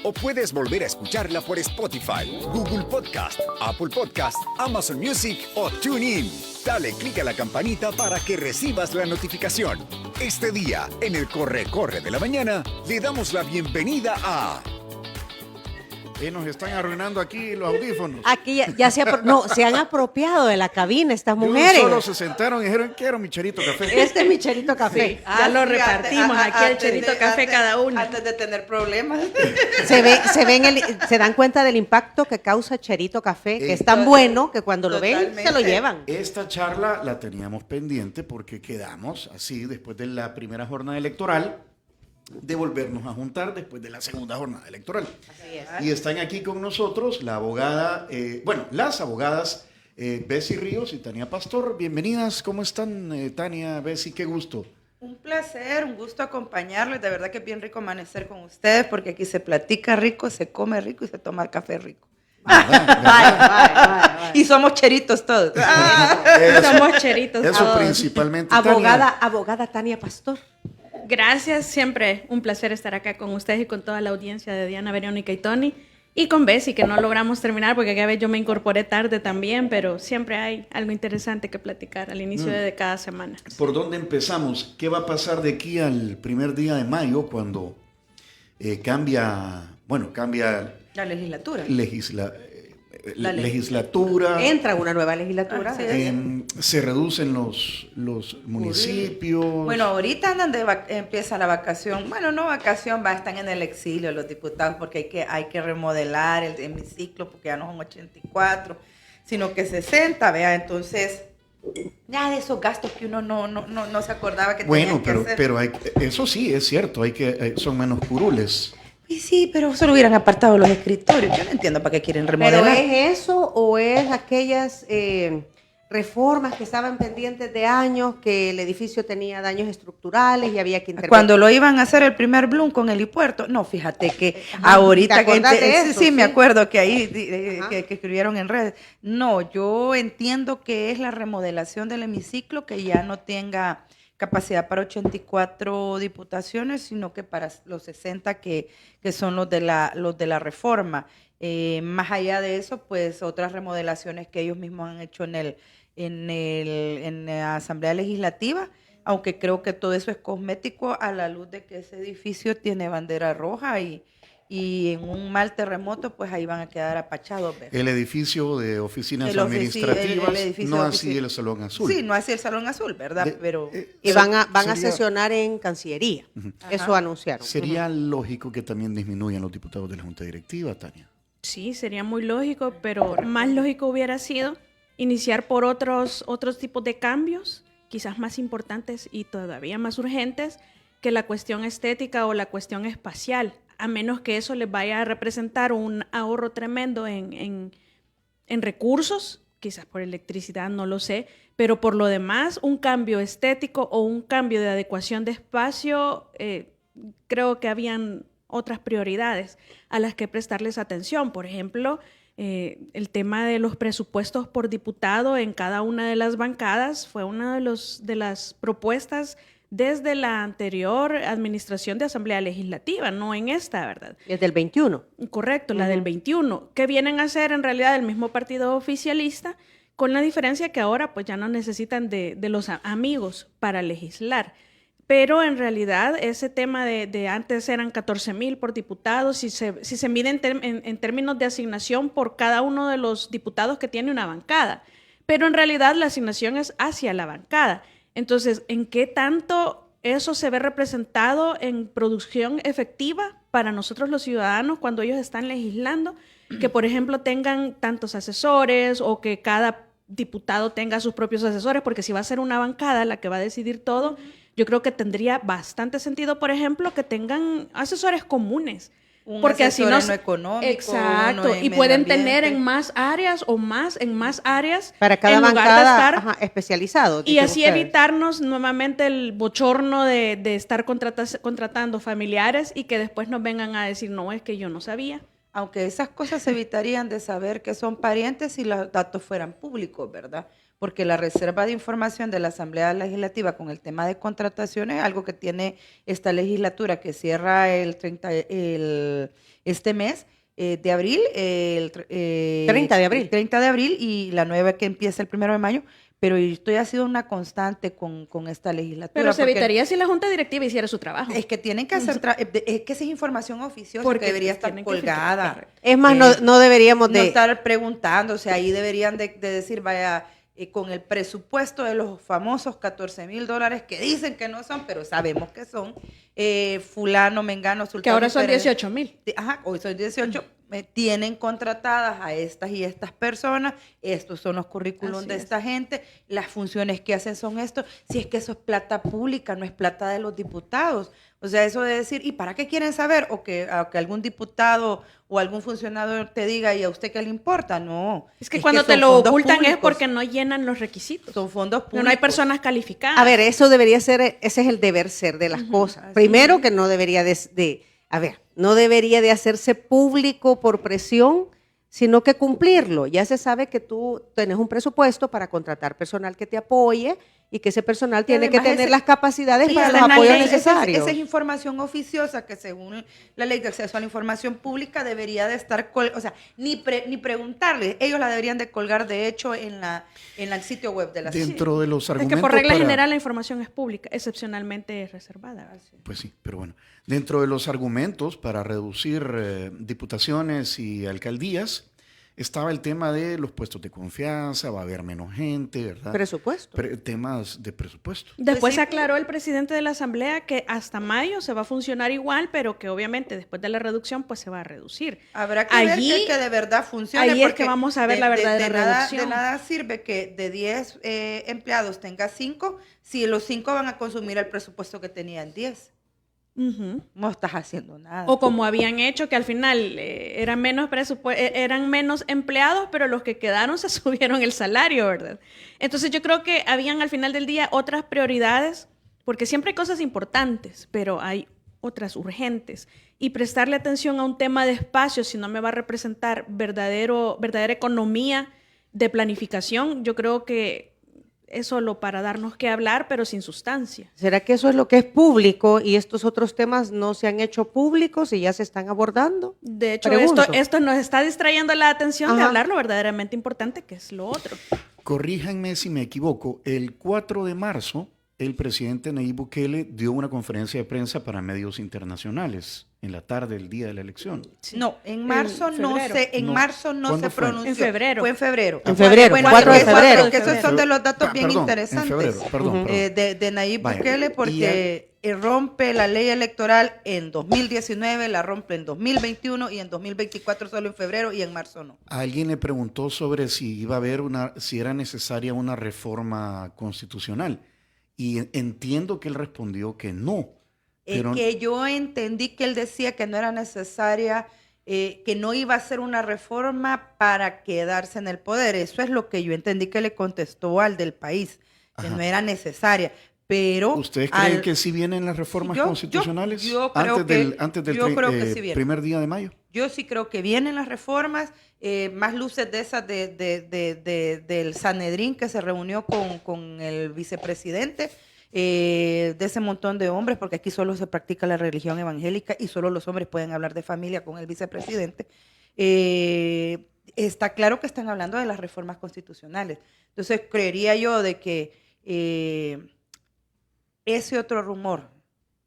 o puedes volver a escucharla por Spotify, Google Podcast, Apple Podcast, Amazon Music o TuneIn. Dale clic a la campanita para que recibas la notificación. Este día, en el Corre de la Mañana, le damos la bienvenida a... Nos están arruinando aquí los audífonos. Aquí se han apropiado de la cabina estas mujeres. Solo se sentaron y dijeron, quiero mi Cherito Café. Este es mi Cherito Café. Sí. Ya lo repartimos aquí el Cherito Café cada uno. Antes de tener problemas. Se dan cuenta del impacto que causa Cherito Café, que es tan bueno que cuando lo ven se lo llevan. Esta charla la teníamos pendiente porque quedamos así después de la primera jornada electoral de volvernos a juntar después de la segunda jornada electoral. Así es. Y están aquí con nosotros la abogada, las abogadas Bessie Ríos y Tania Pastor. Bienvenidas, ¿cómo están Tania, Bessie? Qué gusto. Un placer, un gusto acompañarles. De verdad que es bien rico amanecer con ustedes porque aquí se platica rico, se come rico y se toma café rico. Vaya. Y somos cheritos todos. Somos cheritos. Eso principalmente, Abogada Tania Pastor. Gracias, siempre un placer estar acá con ustedes y con toda la audiencia de Diana, Verónica y Tony. Y con Bessie, que no logramos terminar porque a veces yo me incorporé tarde también, pero siempre hay algo interesante que platicar al inicio de cada semana. ¿Por dónde empezamos? ¿Qué va a pasar de aquí al primer día de mayo cuando cambia La legislatura. legislatura? Entra una nueva legislatura. Se reducen los municipios. Bueno, ahorita empieza la vacación. Bueno, no vacación, están en el exilio los diputados porque hay que remodelar el hemiciclo porque ya no son 84, sino que 60, vea, entonces ya de esos gastos que uno no se acordaba que tenía que hacer. Pero eso sí es cierto, son menos curules. Y sí, pero solo hubieran apartado los escritorios. Yo no entiendo para qué quieren remodelar. ¿Pero es eso o es aquellas reformas que estaban pendientes de años, que el edificio tenía daños estructurales y había que intervenir? Cuando lo iban a hacer el primer Bloom con helipuerto, no, fíjate que ahorita... Sí, me acuerdo que ahí que escribieron en redes. No, yo entiendo que es la remodelación del hemiciclo que ya no tenga capacidad para 84 diputaciones, sino que para los 60 que son los de la reforma. Más allá de eso, pues otras remodelaciones que ellos mismos han hecho en la Asamblea Legislativa, aunque creo que todo eso es cosmético a la luz de que ese edificio tiene bandera roja y en un mal terremoto, pues ahí van a quedar apachados. ¿Verdad? El edificio de oficinas administrativas, no así el Salón Azul. Sí, no así el Salón Azul, ¿verdad? Pero y van a sesionar en Cancillería. Eso anunciaron. ¿Sería lógico que también disminuyan los diputados de la Junta Directiva, Tania? Sí, sería muy lógico, pero más lógico hubiera sido iniciar por otros tipos de cambios, quizás más importantes y todavía más urgentes que la cuestión estética o la cuestión espacial, a menos que eso les vaya a representar un ahorro tremendo en recursos, quizás por electricidad, no lo sé, pero por lo demás, un cambio estético o un cambio de adecuación de espacio, creo que habían otras prioridades a las que prestarles atención. Por ejemplo, el tema de los presupuestos por diputado en cada una de las bancadas fue una de las propuestas desde la anterior administración de Asamblea Legislativa, no en esta, ¿verdad? Desde el 21. Correcto, la del 21, que vienen a ser en realidad el mismo partido oficialista, con la diferencia que ahora pues ya no necesitan de los amigos para legislar. Pero en realidad ese tema de antes eran 14,000 por diputado, si se mide en términos de asignación por cada uno de los diputados que tiene una bancada, pero en realidad la asignación es hacia la bancada. Entonces, ¿en qué tanto eso se ve representado en producción efectiva para nosotros los ciudadanos cuando ellos están legislando? Que, por ejemplo, tengan tantos asesores o que cada diputado tenga sus propios asesores, porque si va a ser una bancada la que va a decidir todo, yo creo que tendría bastante sentido, por ejemplo, que tengan asesores comunes. Porque así no económico. Exacto, y pueden tener en más áreas para cada bancada especializado. Y así evitarnos nuevamente el bochorno de estar contratando familiares y que después nos vengan a decir, no, es que yo no sabía. Aunque esas cosas se evitarían de saber que son parientes si los datos fueran públicos, ¿verdad? porque la reserva de información de la Asamblea Legislativa con el tema de contrataciones es algo que tiene esta legislatura que cierra este mes de abril, 30 de abril. el 30 de abril y la nueva que empieza el 1 de mayo. Pero esto ya ha sido una constante con esta legislatura. Pero se evitaría si la Junta Directiva hiciera su trabajo. Es que tienen que hacer, es que esa es información oficiosa Porque que debería estar tienen que colgada. filtrar. Es más, no deberíamos No de... estar preguntando, o sea, ahí deberían de decir, vaya, con el presupuesto de los famosos $14,000 que dicen que no son, pero sabemos que son, fulano, mengano, sultano. Que ahora son Pérez, 18,000. Ajá, hoy son 18. Tienen contratadas a estas y estas personas, estos son los currículums Así de es. esta gente, las funciones que hacen son esto, si es que eso es plata pública, no es plata de los diputados. O sea, eso de decir, ¿y para qué quieren saber? O que algún diputado o algún funcionario te diga, ¿y a usted qué le importa? No. Es que cuando te son lo fondos ocultan es públicos. porque no llenan los requisitos. Son fondos No, públicos. no hay personas calificadas. A ver, eso debería ser, ese es el deber ser de las cosas. así Primero es. que no debería no debería de hacerse público por presión, sino que cumplirlo. Ya se sabe que tú tienes un presupuesto para contratar personal que te apoye y que ese personal tiene que además tener ese- las capacidades Sí, para esa los es la apoyos ley, necesarios. Esa es información oficiosa que según la ley de acceso a la información pública debería de estar, o sea, ni preguntarle, ellos la deberían de colgar de hecho en el sitio web de la Dentro de los Es argumentos que por regla para- general la información es pública, excepcionalmente es reservada. Pues sí, pero bueno. Dentro de los argumentos para reducir diputaciones y alcaldías estaba el tema de los puestos de confianza, va a haber menos gente, ¿verdad? Presupuesto. Temas de presupuesto. Después sí. aclaró el presidente de la Asamblea que hasta mayo se va a funcionar igual, pero que obviamente después de la reducción pues se va a reducir. Habrá que Allí- ver que de verdad funcione. ahí es porque que vamos a ver la verdadera reducción. De nada sirve que de 10 empleados tenga 5 si los 5 van a consumir el presupuesto que tenían 10. Ujú. No estás haciendo nada. O como habían hecho, que al final eran menos empleados, pero los que quedaron se subieron el salario, ¿verdad? Entonces yo creo que habían al final del día otras prioridades, porque siempre hay cosas importantes, pero hay otras urgentes. Y prestarle atención a un tema de espacio, si no me va a representar verdadera economía de planificación, yo creo que es solo para darnos que hablar, pero sin sustancia. ¿Será que eso es lo que es público y estos otros temas no se han hecho públicos y ya se están abordando? De hecho, Pregunto. esto nos está distrayendo la atención de Ajá. hablar lo verdaderamente importante, que es lo otro. Corríjanme si me equivoco, el 4 de marzo el presidente Nayib Bukele dio una conferencia de prensa para medios internacionales en la tarde del día de la elección. No, en marzo En no febrero. se, en No. marzo no ¿Cuándo se fue? pronunció. En febrero. Fue en febrero. En febrero, Bueno, 4 de que febrero. Que esos son de los datos bien Perdón, interesantes. En febrero, perdón. De Nayib Vaya, Bukele, porque rompe la ley electoral en 2019, la rompe en 2021 y en 2024 solo en febrero y en marzo no. Alguien le preguntó sobre si iba a haber si era necesaria una reforma constitucional y entiendo que él respondió que no. Pero Que yo entendí que él decía que no era necesaria, que no iba a ser una reforma para quedarse en el poder. Eso es lo que yo entendí que le contestó al del país, que Ajá. no era necesaria. Pero ¿ustedes creen que sí vienen las reformas Yo- constitucionales yo creo antes del yo creo que sí vienen. primer día de mayo? Yo sí creo que vienen las reformas, más luces de esas del Sanedrín que se reunió con el vicepresidente, de ese montón de hombres, porque aquí solo se practica la religión evangélica y solo los hombres pueden hablar de familia con el vicepresidente. Está claro que están hablando de las reformas constitucionales. Entonces, creería yo de que ese otro rumor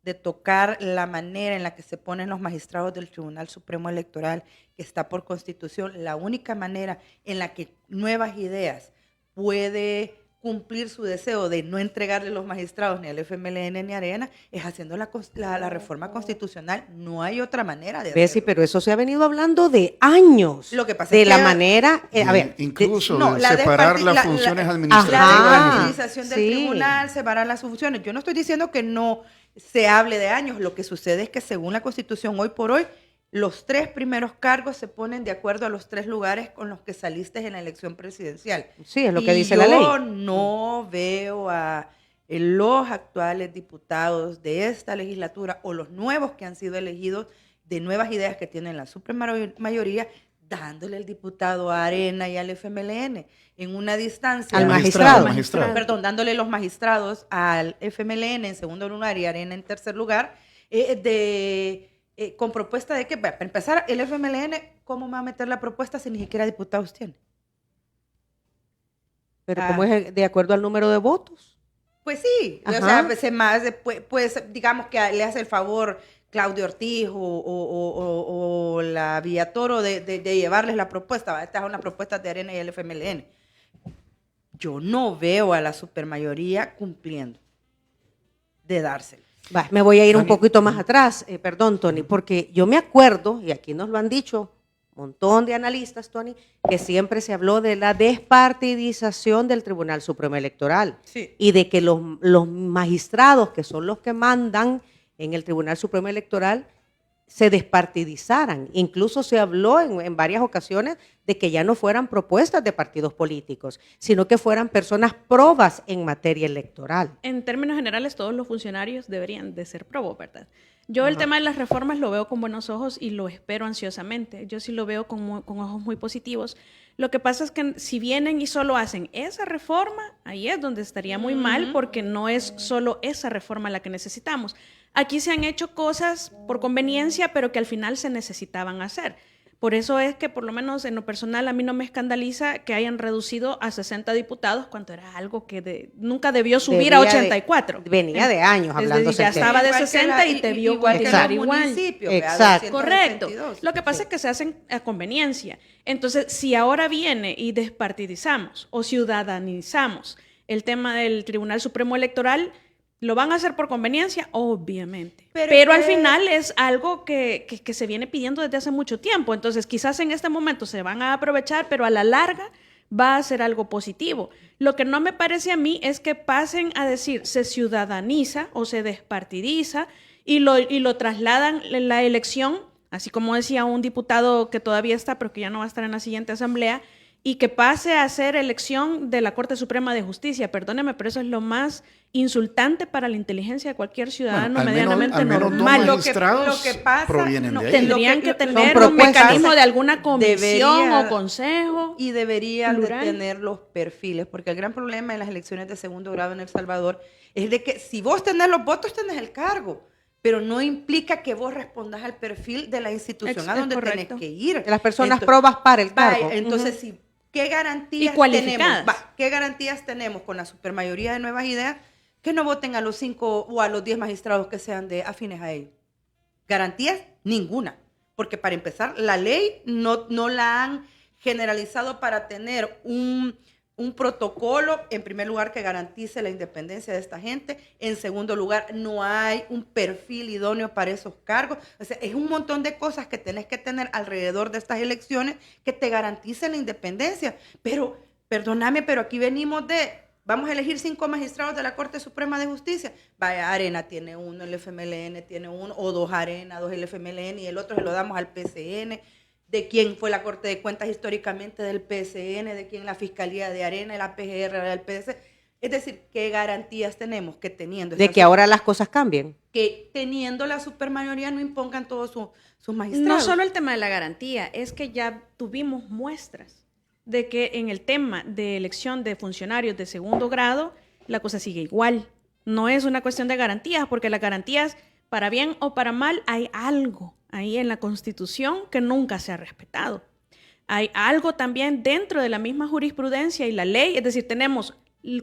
de tocar la manera en la que se ponen los magistrados del Tribunal Supremo Electoral, que está por Constitución, la única manera en la que Nuevas Ideas puede cumplir su deseo de no entregarle los magistrados ni al FMLN ni a Arena, es haciendo la reforma constitucional. No hay otra manera de Bessie, hacerlo. pero eso se ha venido hablando de años. Lo que pasa de es la que- manera, a ver, Incluso no, de la separar desparti- las la- funciones la- administrativas. La Ajá, despartidización del sí. tribunal, separar las funciones. Yo no estoy diciendo que no se hable de años. Lo que sucede es que según la Constitución, hoy por hoy, los 3 primeros cargos se ponen de acuerdo a los 3 lugares con los que saliste en la elección presidencial. sí, es lo que Y dice la ley. Yo no veo a los actuales diputados de esta legislatura o los nuevos que han sido elegidos de Nuevas Ideas que tienen la suprema mayoría dándole el diputado a Arena y al FMLN en una distancia. Al magistrado. Perdón, dándole los magistrados al FMLN en segundo lugar y Arena en tercer lugar, con propuesta de que, para empezar, el FMLN, ¿cómo me va a meter la propuesta si ni siquiera diputados tiene? Pero ¿cómo es de acuerdo al número de votos? Pues sí, o sea, pues, digamos que le hace el favor Claudio Ortiz o la Villatoro de llevarles la propuesta. Esta es una propuesta de Arena y el FMLN. Yo no veo a la supermayoría cumpliendo de dárselo. Me voy a ir un poquito más atrás, perdón, Tony, porque yo me acuerdo, y aquí nos lo han dicho un montón de analistas, Tony, que siempre se habló de la despartidización del Tribunal Supremo Electoral, sí, y de que los magistrados, que son los que mandan en el Tribunal Supremo Electoral, se despartidizaran. Incluso se habló en varias ocasiones de que ya no fueran propuestas de partidos políticos, sino que fueran personas probas en materia electoral. En términos generales, todos los funcionarios deberían de ser probos, ¿verdad? Yo el tema de las reformas lo veo con buenos ojos y lo espero ansiosamente. Yo sí lo veo con ojos muy positivos. Lo que pasa es que si vienen y solo hacen esa reforma, ahí es donde estaría muy mal, porque no es solo esa reforma la que necesitamos. Aquí se han hecho cosas por conveniencia, pero que al final se necesitaban hacer. Por eso es que, por lo menos en lo personal, a mí no me escandaliza que hayan reducido a 60 diputados, cuando era algo que nunca debió subir a 84. Venía de años hablando. Ya estaba de 60 y debió continuar igual. Exacto. Correcto. Lo que pasa es que se hacen a conveniencia. Entonces, si ahora viene y despartidizamos o ciudadanizamos el tema del Tribunal Supremo Electoral, ¿lo van a hacer por conveniencia? Obviamente. Pero al final es algo que se viene pidiendo desde hace mucho tiempo. Entonces, quizás en este momento se van a aprovechar, pero a la larga va a ser algo positivo. Lo que no me parece a mí es que pasen a decir se ciudadaniza o se despartidiza y lo trasladan en la elección, así como decía un diputado que todavía está, pero que ya no va a estar en la siguiente asamblea, y que pase a ser elección de la Corte Suprema de Justicia. Perdóneme, pero eso es lo más insultante para la inteligencia de cualquier ciudadano medianamente normal. Lo que pasa, provienen de ahí. Tendrían que tener un mecanismo de alguna comisión o consejo. Y deberían de tener los perfiles, porque el gran problema en las elecciones de segundo grado en El Salvador es de que si vos tenés los votos, tenés el cargo, pero no implica que vos respondas al perfil de la institución a donde tenés que ir. De las personas probas para el cargo. Entonces, si ¿qué garantías tenemos con la supermayoría de Nuevas Ideas que no voten a los 5 o a los 10 magistrados que sean afines a ellos? Garantías ninguna, porque para empezar, la ley no la han generalizado para tener un protocolo, en primer lugar, que garantice la independencia de esta gente. En segundo lugar, no hay un perfil idóneo para esos cargos. O sea, es un montón de cosas que tenés que tener alrededor de estas elecciones que te garanticen la independencia. Pero, perdóname, pero aquí venimos vamos a elegir 5 magistrados de la Corte Suprema de Justicia. Vaya, Arena tiene uno, el FMLN tiene uno, o 2 Arena, 2 el FMLN, y el otro se lo damos al PCN. De quién fue la Corte de Cuentas históricamente del PCN, de quién la Fiscalía de Arena, la PGR del PDC. Es decir, ¿qué garantías tenemos que teniendo... de que ahora las cosas cambien? Que teniendo la supermayoría no impongan todos sus magistrados. No solo el tema de la garantía, es que ya tuvimos muestras de que en el tema de elección de funcionarios de segundo grado, la cosa sigue igual. No es una cuestión de garantías, porque las garantías, para bien o para mal, hay algo ahí en la Constitución que nunca se ha respetado. Hay algo también dentro de la misma jurisprudencia y la ley, es decir, tenemos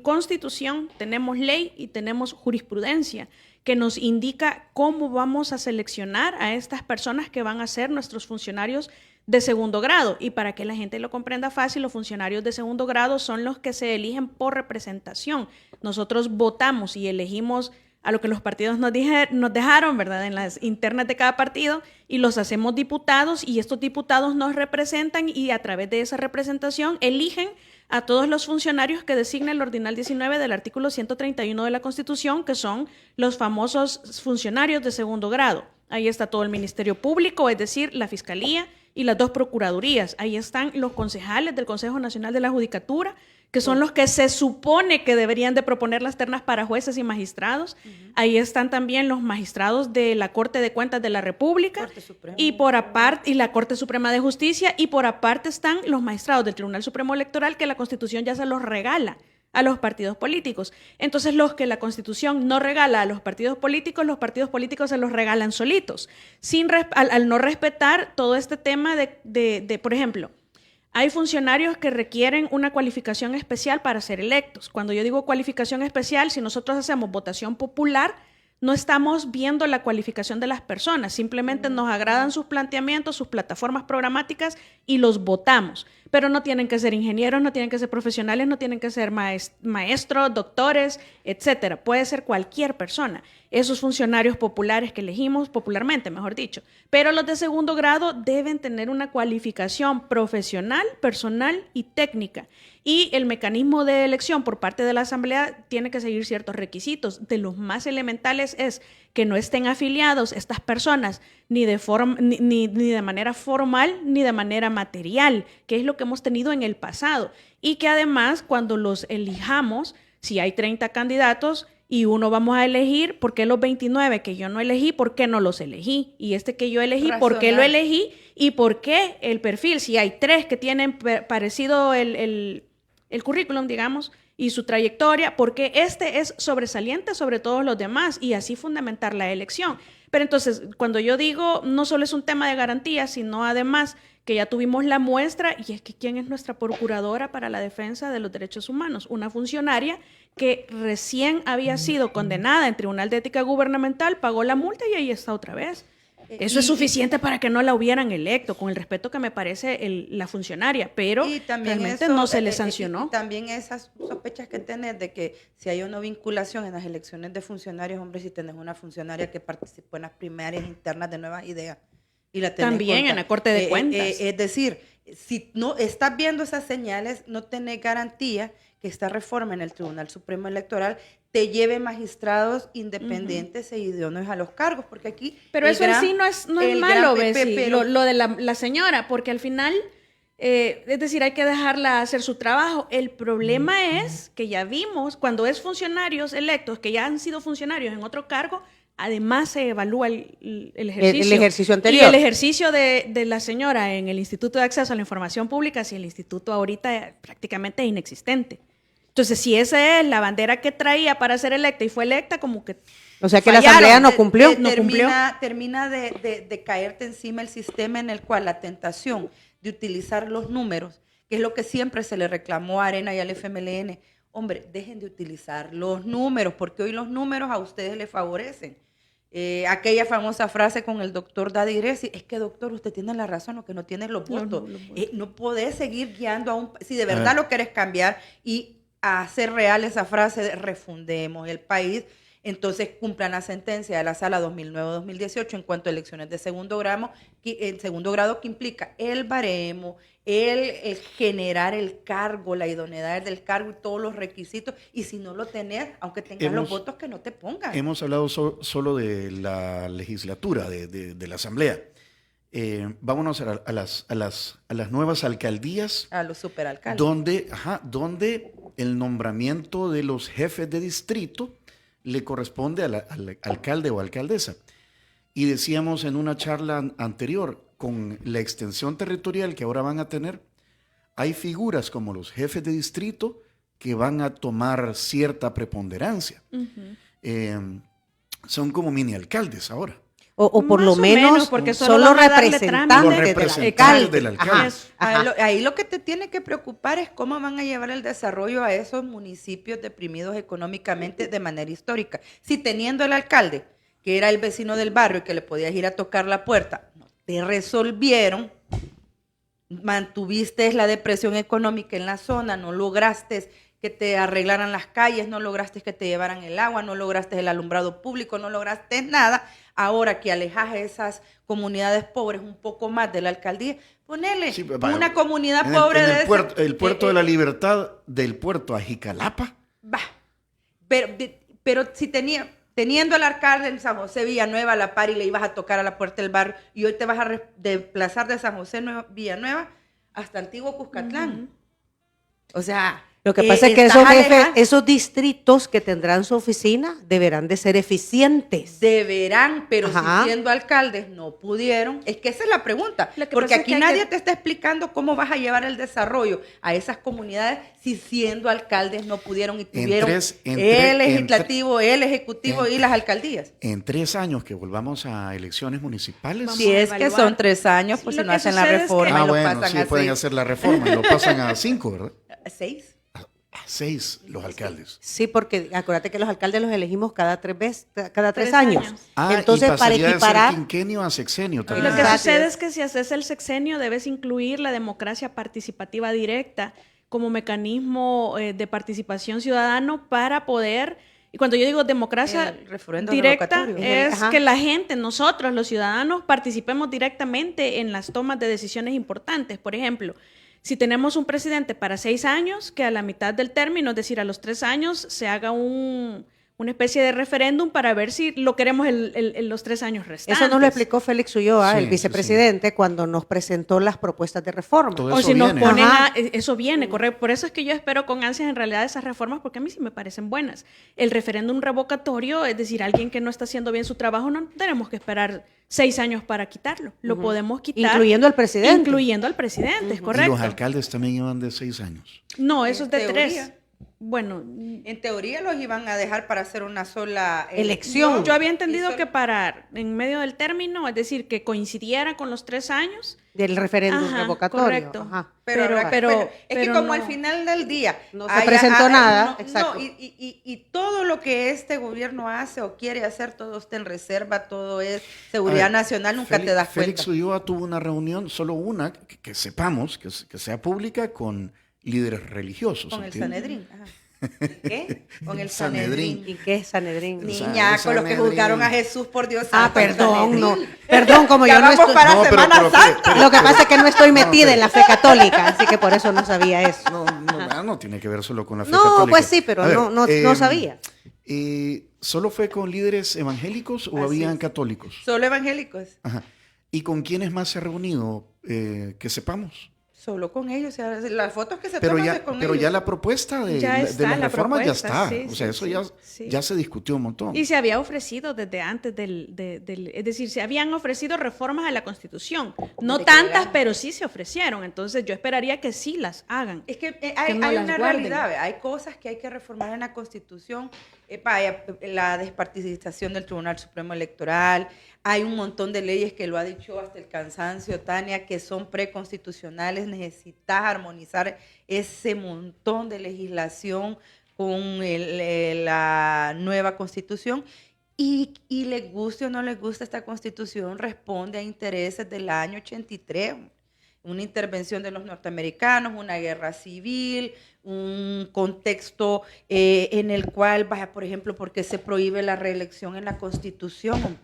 Constitución, tenemos ley y tenemos jurisprudencia que nos indica cómo vamos a seleccionar a estas personas que van a ser nuestros funcionarios de segundo grado. Y para que la gente lo comprenda fácil, los funcionarios de segundo grado son los que se eligen por representación. Nosotros votamos y elegimos a lo que los partidos nos dejaron, ¿verdad?, en las internas de cada partido, y los hacemos diputados, y estos diputados nos representan, y a través de esa representación eligen a todos los funcionarios que designa el Ordinal 19 del artículo 131 de la Constitución, que son los famosos funcionarios de segundo grado. Ahí está todo el Ministerio Público, es decir, la Fiscalía y las 2 procuradurías. Ahí están los concejales del Consejo Nacional de la Judicatura, que son los que se supone que deberían de proponer las ternas para jueces y magistrados. Ahí están también los magistrados de la Corte de Cuentas de la República y la Corte Suprema de Justicia, y por aparte están los magistrados del Tribunal Supremo Electoral, que la Constitución ya se los regala a los partidos políticos. Entonces, los que la Constitución no regala a los partidos políticos se los regalan solitos, al no respetar todo este tema de, por ejemplo, hay funcionarios que requieren una cualificación especial para ser electos. Cuando yo digo cualificación especial, si nosotros hacemos votación popular, no estamos viendo la cualificación de las personas, simplemente nos agradan sus planteamientos, sus plataformas programáticas y los votamos. Pero no tienen que ser ingenieros, no tienen que ser profesionales, no tienen que ser maestros, doctores, etcétera. Puede ser cualquier persona. Esos funcionarios populares que elegimos, popularmente, mejor dicho. Pero los de segundo grado deben tener una cualificación profesional, personal y técnica. Y el mecanismo de elección por parte de la Asamblea tiene que seguir ciertos requisitos. De los más elementales es que no estén afiliados estas personas ni de manera formal ni de manera material, que es lo que hemos tenido en el pasado. Y que además, cuando los elijamos, si hay 30 candidatos y uno vamos a elegir, ¿por qué los 29 que yo no elegí, por qué no los elegí? Y este que yo elegí, ¿por qué lo elegí? Y ¿por qué el perfil? Si hay 3 que tienen parecido el currículum, digamos, y su trayectoria, porque este es sobresaliente sobre todos los demás, y así fundamentar la elección. Pero entonces, cuando yo digo, no solo es un tema de garantía, sino además que ya tuvimos la muestra, y es que ¿quién es nuestra procuradora para la defensa de los derechos humanos? Una funcionaria que recién había sido condenada en Tribunal de Ética Gubernamental, pagó la multa y ahí está otra vez. Eso es suficiente para que no la hubieran electo, con el respeto que me parece la funcionaria, pero realmente no se le sancionó. Y también esas sospechas que tenés de que si hay una vinculación en las elecciones de funcionarios, hombre, si tenés una funcionaria que participó en las primarias internas de Nuevas Ideas y la tenés también en la Corte de Cuentas. Es decir, si no estás viendo esas señales, no tenés garantía que esta reforma en el Tribunal Supremo Electoral te lleve magistrados independientes e idóneos a los cargos, porque aquí... Pero eso en sí no es malo, Bessie, lo de la señora, porque al final, es decir, hay que dejarla hacer su trabajo. El problema es que ya vimos, cuando es funcionarios electos, que ya han sido funcionarios en otro cargo, además se evalúa el ejercicio. El ejercicio anterior. Y el ejercicio de la señora en el Instituto de Acceso a la Información Pública, si el instituto ahorita prácticamente es inexistente. Entonces, si esa es la bandera que traía para ser electa y fue electa, como que o sea que fallaron. la Asamblea no cumplió. Termina de caerte encima el sistema en el cual la tentación de utilizar los números, que es lo que siempre se le reclamó a Arena y al FMLN, hombre, dejen de utilizar los números, porque hoy los números a ustedes les favorecen. Aquella famosa frase con el doctor Daddy Greci, es que doctor, usted tiene la razón, lo que no tiene es los votos. No podés seguir guiando a un... Si de verdad lo querés cambiar y hacer real esa frase de refundemos el país, entonces cumplan la sentencia de la Sala 2009-2018 en cuanto a elecciones de segundo grado, que implica el baremo, el generar el cargo, la idoneidad del cargo y todos los requisitos, y si no lo tenés, aunque tengas los votos, que no te pongan. Hemos hablado solo de la legislatura, de la Asamblea. Vámonos a las nuevas alcaldías. A los superalcaldes. Donde el nombramiento de los jefes de distrito le corresponde al alcalde o alcaldesa. Y decíamos en una charla anterior, con la extensión territorial que ahora van a tener, hay figuras como los jefes de distrito que van a tomar cierta preponderancia. Son como mini alcaldes ahora. O por lo menos porque son los representantes del alcalde. Ahí lo que te tiene que preocupar es cómo van a llevar el desarrollo a esos municipios deprimidos económicamente de manera histórica. Si teniendo el alcalde, que era el vecino del barrio y que le podías ir a tocar la puerta, no te resolvieron, mantuviste la depresión económica en la zona, no lograste que te arreglaran las calles, no lograste que te llevaran el agua, no lograste el alumbrado público, no lograste nada. Ahora que alejas a esas comunidades pobres un poco más de la alcaldía, ponele una comunidad pobre el puerto de la Libertad, del puerto a Jicalapa. Pero si tenía, teniendo al alcalde en San José Villanueva a la par y le ibas a tocar a la puerta del barrio y hoy te vas a desplazar de San José Villanueva hasta Antiguo Cuscatlán. O sea, Lo que pasa es que esos distritos que tendrán su oficina deberán de ser eficientes. Deberán, pero Ajá. si siendo alcaldes no pudieron, es que esa es la pregunta, Lo que porque pasa es aquí que hay nadie que- te está explicando cómo vas a llevar el desarrollo a esas comunidades si siendo alcaldes no pudieron y tuvieron el legislativo, el ejecutivo y las alcaldías. En 3 años que volvamos a elecciones municipales. Vamos Si a es que evaluar. son 3 años, pues Lo si no que hacen la sucede es que- reforma y lo bueno, pasan sí, a pueden 6. hacer la reforma y lo pasan a 5, ¿verdad? 6. A 6 los alcaldes. Sí, porque acuérdate que los alcaldes los elegimos cada 3 veces, cada 3 3 años. años. Entonces, y para pasaría equiparar, de ser quinquenio a sexenio Lo también. que Así sucede es. es que si haces el sexenio debes incluir la democracia participativa directa como mecanismo de participación ciudadano para poder, y cuando yo digo democracia El referendo directa, revocatorio. es Ajá. que la gente, nosotros los ciudadanos, participemos directamente en las tomas de decisiones importantes. Por ejemplo, si tenemos un presidente para 6 años, que a la mitad del término, es decir, a los 3 años, se haga una especie de referéndum para ver si lo queremos los 3 años restantes. eso nos lo explicó Félix Ulloa, Sí, el sí, vicepresidente, cuando nos presentó las propuestas de reforma. Todo O eso si nos viene. ponen Ajá. eso viene, correcto. Por eso es que yo espero con ansias en realidad esas reformas, porque a mí sí me parecen buenas. El referéndum revocatorio, es decir, alguien que no está haciendo bien su trabajo, no tenemos que esperar 6 años para quitarlo. Lo podemos quitar. Incluyendo al presidente. Incluyendo al presidente, es Y correcto. los alcaldes también llevan de 6 años. No, eso es de En 3. teoría. Bueno, En teoría los iban a dejar para hacer una sola Elección. yo había entendido Y que para en medio del término, es decir, que coincidiera con los 3 años. Del referéndum Ajá, revocatorio. correcto. Ajá. Pero es que pero como no. al final del día No se presentó nada, exacto. y todo lo que este gobierno hace o quiere hacer, todo está en reserva, todo es seguridad A ver, nacional, nunca te das Félix cuenta. Ulloa tuvo una reunión, solo una, que sepamos, que sea pública, con líderes religiosos. Con el ¿entiendes? Sanedrín. Ajá. ¿Qué? Con el Sanedrín. Sanedrín. ¿Y qué es Sanedrín? Niña, con los que Sanedrín. juzgaron a Jesús, por Dios Ah, santo, el perdón, no. Sanedrín. Perdón, como Ya yo no vamos estoy. para No, pero- Semana pero- Santa. pero- Lo que pasa es que no estoy metida en la fe católica, así que por eso no sabía eso. No tiene que ver solo con la fe No, católica. pues sí, pero A ver, no sabía. ¿Solo fue con líderes evangélicos o Así habían es. católicos? Solo evangélicos. Ajá. ¿Y con quiénes más se ha reunido? Que sepamos. Solo con ellos. O sea, las fotos que se Pero toman ya, es con pero ellos. ya la propuesta de, Ya de está las la reformas ya propuesta, está. sí, O sea, sí, eso sí. ya se discutió un montón. Y se había ofrecido desde antes es decir, se habían ofrecido reformas a la Constitución. No De que tantas, llegaron. pero sí se ofrecieron. Entonces yo esperaría que sí las hagan. Es que no hay las una guarden. realidad, ¿ve? Hay cosas que hay que reformar en la Constitución, la despartidización del Tribunal Supremo Electoral, hay un montón de leyes que lo ha dicho hasta el cansancio, Tania, que son preconstitucionales, necesitas armonizar ese montón de legislación con la nueva Constitución. Y les guste o no les guste esta Constitución, responde a intereses del año 83. Una intervención de los norteamericanos, una guerra civil, un contexto en el cual, vaya, por ejemplo, ¿por qué se prohíbe la reelección en la Constitución?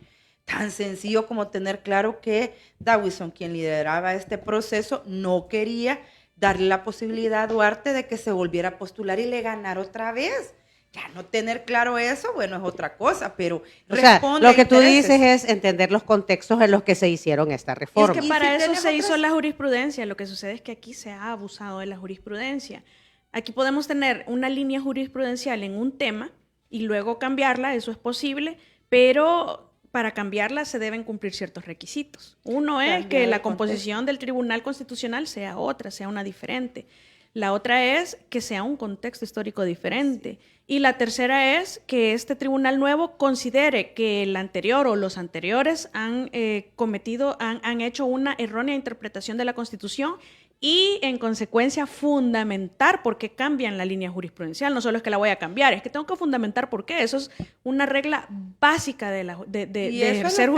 Tan sencillo como tener claro que Dawson, quien lideraba este proceso, no quería darle la posibilidad a Duarte de que se volviera a postular y le ganara otra vez. Ya no tener claro eso, bueno, es otra cosa, pero O sea, responde lo a que tú intereses. dices es entender los contextos en los que se hicieron estas Es reformas. que Y para si eso tienes se hizo otras- la jurisprudencia. Lo que sucede es que aquí se ha abusado de la jurisprudencia. Aquí podemos tener una línea jurisprudencial en un tema y luego cambiarla, eso es posible, pero para cambiarla se deben cumplir ciertos requisitos. Uno es Cambiar que el la composición del Tribunal Constitucional sea otra, sea una diferente. La otra es que sea un contexto histórico diferente. Y la tercera es que este tribunal nuevo considere que el anterior o los anteriores han han hecho una errónea interpretación de la Constitución y en consecuencia fundamentar por qué cambian la línea jurisprudencial. No solo es que la voy a cambiar, es que tengo que fundamentar por qué. Eso es una regla básica de Y eso es ejercer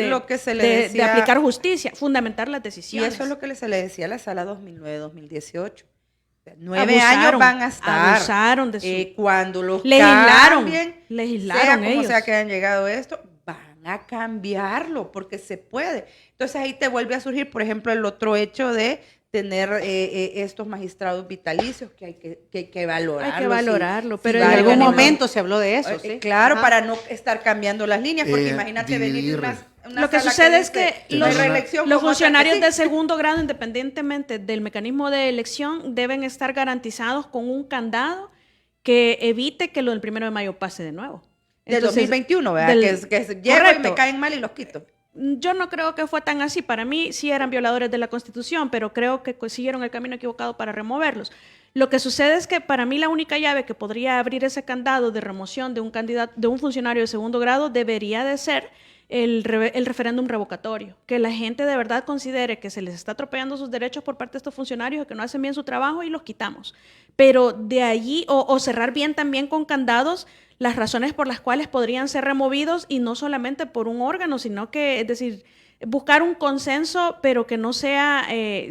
lo que se le de decía- aplicar justicia, fundamentar las Y decisiones. eso es lo que se le decía a la sala 2009-2018. 9 Abusaron, años van a estar. abusaron de su- Cuando los Legislaron, cambien, legislaron sea como ellos. sea que hayan llegado a esto, van a cambiarlo porque se puede. Entonces ahí te vuelve a surgir, por ejemplo, el otro hecho de tener estos magistrados vitalicios que hay que valorarlo. Hay que valorarlo, sí, pero sí, En en algún vale, momento se habló de eso, sí. Claro, Ajá. para no estar cambiando las líneas, porque imagínate venir de dividir. una Lo que sala sucede es dice, que no hay los- reelección, los como otra que funcionarios sí. de segundo grado, independientemente del mecanismo de elección, deben estar garantizados con un candado que evite que lo del 1 de mayo pase de nuevo. Del Entonces, 2021, ¿verdad? del- Que llego y correcto. me caen mal y los quito. Yo no creo que fue tan así. Para mí sí eran violadores de la Constitución, pero creo que siguieron el camino equivocado para removerlos. Lo que sucede es que para mí la única llave que podría abrir ese candado de remoción de un candidato, de un funcionario de segundo grado, debería de ser el referéndum revocatorio. Que la gente de verdad considere que se les está atropellando sus derechos por parte de estos funcionarios que no hacen bien su trabajo y los quitamos. Pero de allí, o cerrar bien también con candados las razones por las cuales podrían ser removidos y no solamente por un órgano, sino que, es decir, buscar un consenso, pero que no sea,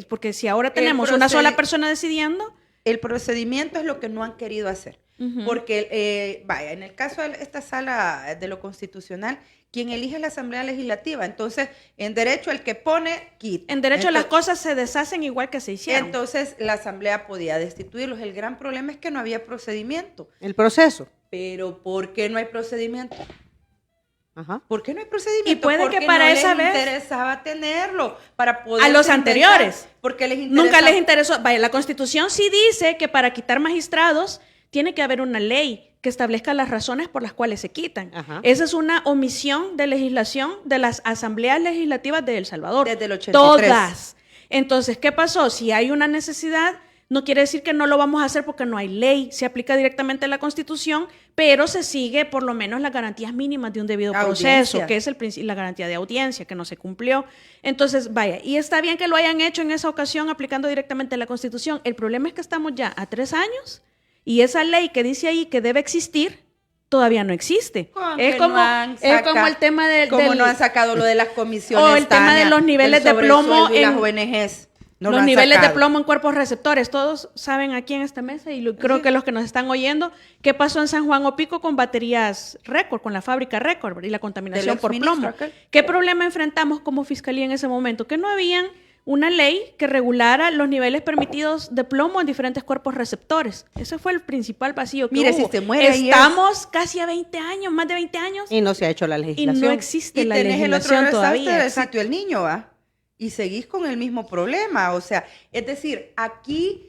porque si ahora tenemos una sola persona decidiendo. El procedimiento es lo que no han querido hacer. Ujú. Porque, vaya, en el caso de esta sala de lo constitucional, quien elige es la Asamblea Legislativa. Entonces, en derecho, el que pone, quita. En derecho las Entonces, cosas se deshacen igual que se hicieron. entonces, la Asamblea podía destituirlos. El gran problema es que no había procedimiento. El proceso. Pero, ¿por qué no hay procedimiento? Ajá. ¿Por qué no hay procedimiento? Y puede que Porque para no esa les vez- interesaba tenerlo para poder A los inventar, anteriores. porque les interesa. Nunca les interesó. Vaya, la Constitución sí dice que para quitar magistrados tiene que haber una ley que establezca las razones por las cuales se quitan. Ajá. Esa es una omisión de legislación de las asambleas legislativas de El Salvador. Desde el 83. Todas. Entonces, ¿qué pasó? Si hay una necesidad, no quiere decir que no lo vamos a hacer porque no hay ley. Se aplica directamente la Constitución, pero se sigue por lo menos las garantías mínimas de un debido proceso, Audiencia. que es la garantía de audiencia, que no se cumplió. Entonces, vaya, y está bien que lo hayan hecho en esa ocasión aplicando directamente la Constitución. El problema es que estamos ya a 3 años y esa ley que dice ahí que debe existir todavía no existe. Con Es que como, no han es como saca- el tema Como del... no han sacado lo de las comisiones. O el tema de Tania, los niveles del de plomo sobresueldo y las en- ONGs. No lo los han niveles de sacado. plomo en cuerpos receptores, todos saben aquí en esta mesa y creo que los que nos están oyendo, qué pasó en San Juan Opico con baterías récord, con la fábrica récord y la contaminación por exministro plomo. aquel. ¿Qué problema enfrentamos como fiscalía en ese momento? Que no habían una ley que regulara los niveles permitidos de plomo en diferentes cuerpos receptores. Ese fue el principal vacío que Mire, hubo. si se muere ahí Estamos casi a 20 años, más de 20 años, Y no se ha hecho la y legislación. no existe Y la tenés el otro legislación resalte todavía. del Exacto. sitio El Niño, ¿va? Y seguís con el mismo problema. O sea, es decir, aquí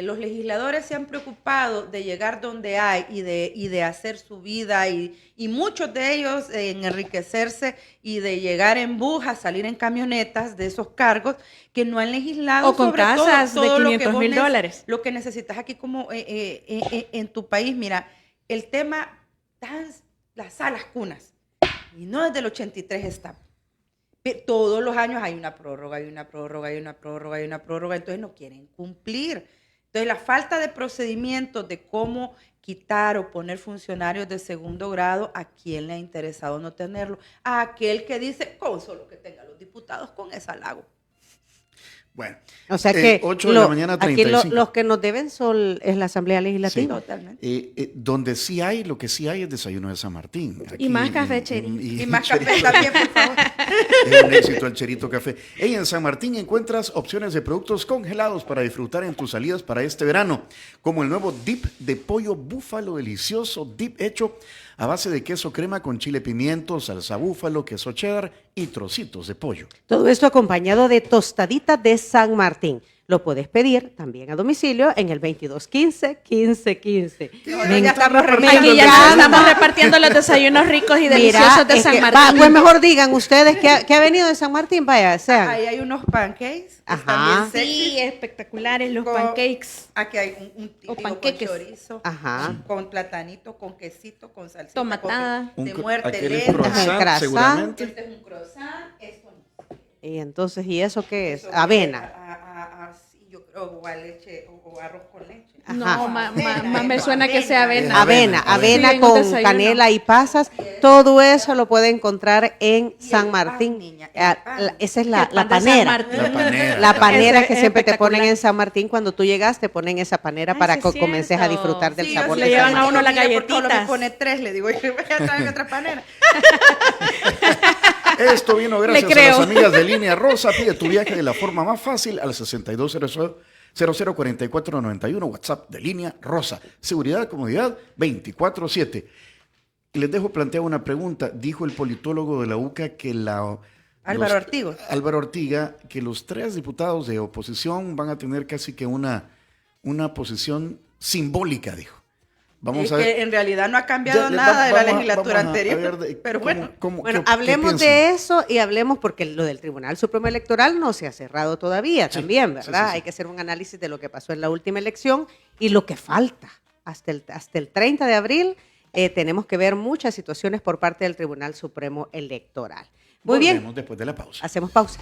los legisladores se han preocupado de llegar donde hay y de hacer su vida y muchos de ellos en enriquecerse y de llegar en bus a salir en camionetas de esos cargos que no han legislado O con sobre casas todo de lo que 500 vos mil dólares. Lo que necesitas aquí como en tu país, mira, el tema las salas cunas y no desde el 83 está. Todos los años hay una prórroga, hay una prórroga, hay una prórroga, hay una prórroga, entonces no quieren cumplir. Entonces la falta de procedimientos de cómo quitar o poner funcionarios de segundo grado, ¿a quién le ha interesado no tenerlo? A aquel que dice, con solo que tenga los diputados con ese halago. Bueno, O sea que 8 de la mañana, aquí 35. los que nos deben es la Asamblea Legislativa. Totalmente. donde sí hay, lo que sí hay es desayuno de San Martín. Y más café, Cheri. Y más café también, por favor. Es un éxito el Cherito Café. Hey, en San Martín encuentras opciones de productos congelados para disfrutar en tus salidas para este verano, como el nuevo dip de pollo búfalo delicioso, dip hecho a base de queso crema con chile pimiento, salsa búfalo, queso cheddar y trocitos de pollo. Todo esto acompañado de tostadita de San Martín. Lo puedes pedir también a domicilio en el 2215-1515. Ya estamos Aquí ya estamos repartiendo los desayunos ricos y deliciosos de es San que, Martín. pues mejor digan ustedes que ha venido de San Martín, vaya, sean. Ahí hay unos pancakes. Que Ajá. están bien Sí, sexy. espectaculares los Con- pancakes. Aquí hay un típico panqueques. con chorizo, Ajá. con platanito, con quesito, con salsita, Tomatada. con- de muerte aquel es lenta. croissant, Croissant. seguramente. Este es un croissant, esto no. Y entonces, ¿y eso qué es? Eso Avena. sí, yo creo, o a leche, o arroz con leche. Ajá. No, Avena, más me suena que sea avena. Avena, avena. avena Sí, en un con desayuno. canela y pasas. Todo eso lo puede encontrar en Y San el pan, Martín. niña, el pan. Esa es El la pan de San panera. Martín. La panera. La panera Ese que es siempre te ponen espectacular. en San Martín. Cuando tú llegas, te ponen esa panera Ay, para sí que es comiences a cierto. disfrutar del Sí, sabor le de llevan San a Martín. uno las Por todo lo que galletitas. pone 3, le digo, voy a traer otra panera. Esto vino gracias a creo. las amigas de Línea Rosa. Pide tu viaje de la forma más fácil al 6200-004491, WhatsApp de Línea Rosa. Seguridad, comodidad, 24/7. Y les dejo plantear una pregunta. Dijo el politólogo de la UCA que Álvaro Ortiga. Álvaro Ortiga, que los 3 diputados de oposición van a tener casi que una posición simbólica, dijo. Vamos a ver. Que en realidad no ha cambiado Ya, nada de la vamos a- legislatura vamos a anterior. ver pero bueno. Bueno, ¿qué hablemos piensan? de eso y hablemos porque lo del Tribunal Supremo Electoral no se ha cerrado todavía también, ¿verdad? sí. Hay que hacer un análisis de lo que pasó en la última elección y lo que falta. Hasta el 30 de abril tenemos que ver muchas situaciones por parte del Tribunal Supremo Electoral. Muy bien, Volvemos después de la pausa. hacemos pausa.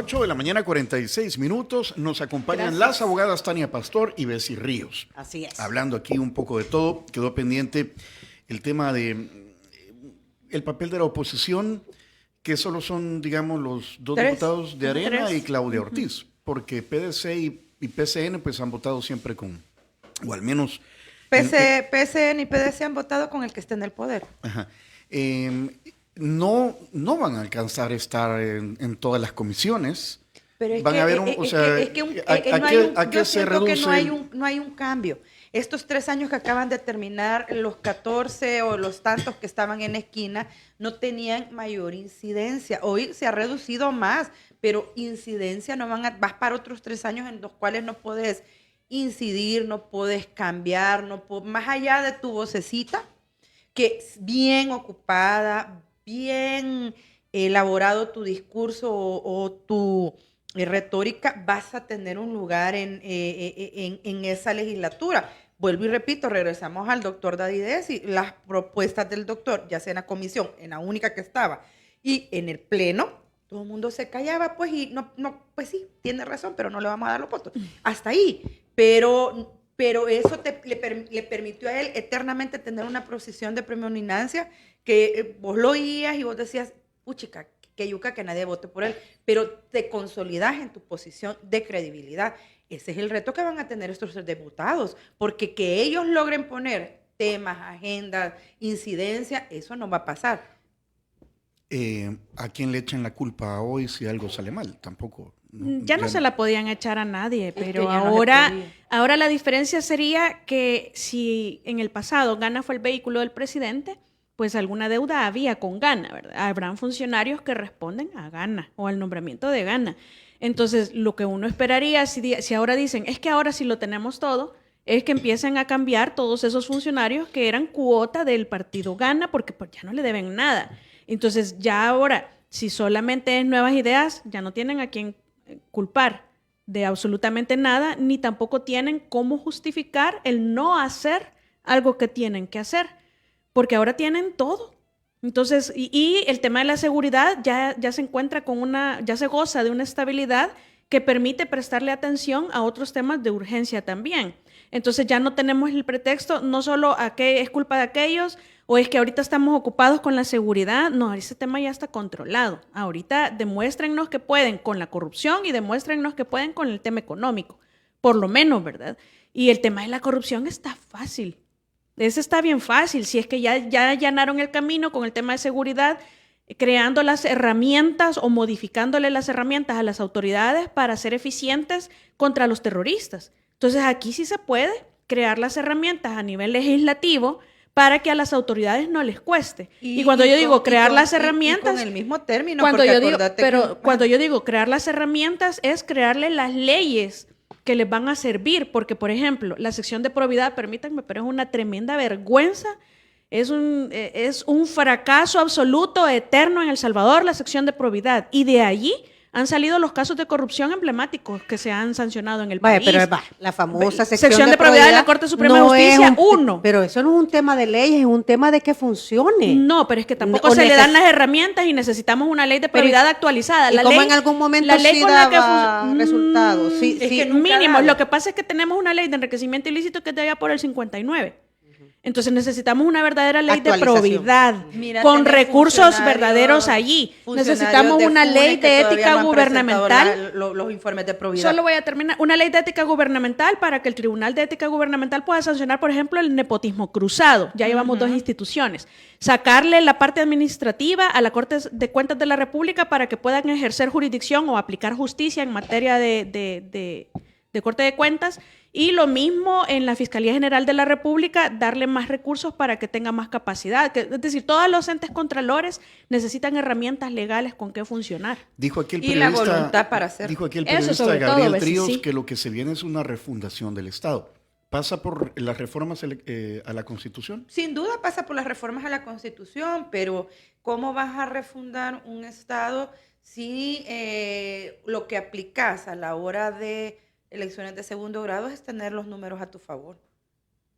8 de la mañana, 46 minutos. Nos acompañan las abogadas Tania Pastor y Bessie Ríos. Así es. Hablando aquí un poco de todo, quedó pendiente el tema de el papel de la oposición, que solo son, digamos, los dos diputados de Arena y Claudia Ortiz, porque PDC y PCN pues han votado siempre con, o al menos... PCN y PDC han votado con el que esté en el poder. Ajá. No van a alcanzar a estar en todas las comisiones. Pero es van que, a haber ¿a qué se reduce? Que no hay un cambio. Estos 3 años que acaban de terminar, los 14 o los tantos que estaban en esquina, no tenían mayor incidencia. Hoy se ha reducido más, pero incidencia vas para otros 3 años en los cuales no puedes incidir, no puedes cambiar, más allá de tu vocecita, que bien ocupada, bien elaborado tu discurso o tu retórica, vas a tener un lugar en esa legislatura. Vuelvo y repito, regresamos al doctor Daddy Desi, las propuestas del doctor, ya sea en la comisión, en la única que estaba, y en el pleno, todo el mundo se callaba, pues, y pues sí, tiene razón, pero no le vamos a dar los votos. Hasta ahí. Pero eso le permitió a él eternamente tener una posición de predominancia que vos lo oías y vos decías, puchica, que yuca que nadie vote por él, pero te consolidas en tu posición de credibilidad. Ese es el reto que van a tener estos diputados, porque que ellos logren poner temas, agendas, incidencia, eso no va a pasar. ¿A quién le echan la culpa hoy si algo sale mal? Tampoco. Ya no se la podían echar a nadie, pero ya ahora la diferencia sería que si en el pasado Gana fue el vehículo del presidente, pues alguna deuda había con Gana, ¿verdad? Habrán funcionarios que responden a Gana o al nombramiento de Gana. Entonces, lo que uno esperaría, si ahora dicen, es que ahora sí lo tenemos todo, es que empiecen a cambiar todos esos funcionarios que eran cuota del partido Gana, porque pues, ya no le deben nada. Entonces, ya ahora, si solamente es nuevas ideas, ya no tienen a quién culpar de absolutamente nada, ni tampoco tienen cómo justificar el no hacer algo que tienen que hacer, porque ahora tienen todo. Entonces, y el tema de la seguridad ya se encuentra ya se goza de una estabilidad que permite prestarle atención a otros temas de urgencia también. Entonces ya no tenemos el pretexto, no solo a que es culpa de aquellos, o es que ahorita estamos ocupados con la seguridad. No, ese tema ya está controlado. Ahorita demuéstrennos que pueden con la corrupción y demuéstrennos que pueden con el tema económico, por lo menos, ¿verdad? Y el tema de la corrupción está fácil. Ese está bien fácil, si es que ya allanaron el camino con el tema de seguridad, creando las herramientas o modificándole las herramientas a las autoridades para ser eficientes contra los terroristas. Entonces aquí sí se puede crear las herramientas a nivel legislativo para que a las autoridades no les cueste. Y cuando yo digo crear las herramientas... con el mismo término, cuando yo digo crear las herramientas es crearle las leyes que les van a servir, porque, por ejemplo, la sección de probidad, permítanme, pero es una tremenda vergüenza, es un fracaso absoluto, eterno en El Salvador, la sección de probidad, y de allí han salido los casos de corrupción emblemáticos que se han sancionado en el país. Pero la famosa sección de probidad de la Corte Suprema de Justicia, Pero eso no es un tema de leyes, es un tema de que funcione. No, pero es que tampoco se le dan las herramientas y necesitamos una ley de probidad actualizada. ¿Y cómo en algún momento sí daba resultados? Sí, es que mínimo. Lo que pasa es que tenemos una ley de enriquecimiento ilícito que es de allá por el 59. Entonces necesitamos una verdadera ley de probidad, con recursos verdaderos allí. Necesitamos una ley de ética gubernamental. Los informes de probidad. Solo voy a terminar. Una ley de ética gubernamental para que el Tribunal de Ética Gubernamental pueda sancionar, por ejemplo, el nepotismo cruzado. Ya llevamos 2 instituciones. Sacarle la parte administrativa a la Corte de Cuentas de la República para que puedan ejercer jurisdicción o aplicar justicia en materia de Corte de Cuentas. Y lo mismo en la Fiscalía General de la República, darle más recursos para que tenga más capacidad. Es decir, todos los entes contralores necesitan herramientas legales con que funcionar. Dijo aquí el periodista, y la voluntad para hacerlo. Dijo aquí el periodista Gabriel Tríos que lo que se viene es una refundación del Estado. ¿Pasa por las reformas a la Constitución? Sin duda pasa por las reformas a la Constitución, pero ¿cómo vas a refundar un Estado si lo que aplicas a la hora de elecciones de segundo grado es tener los números a tu favor?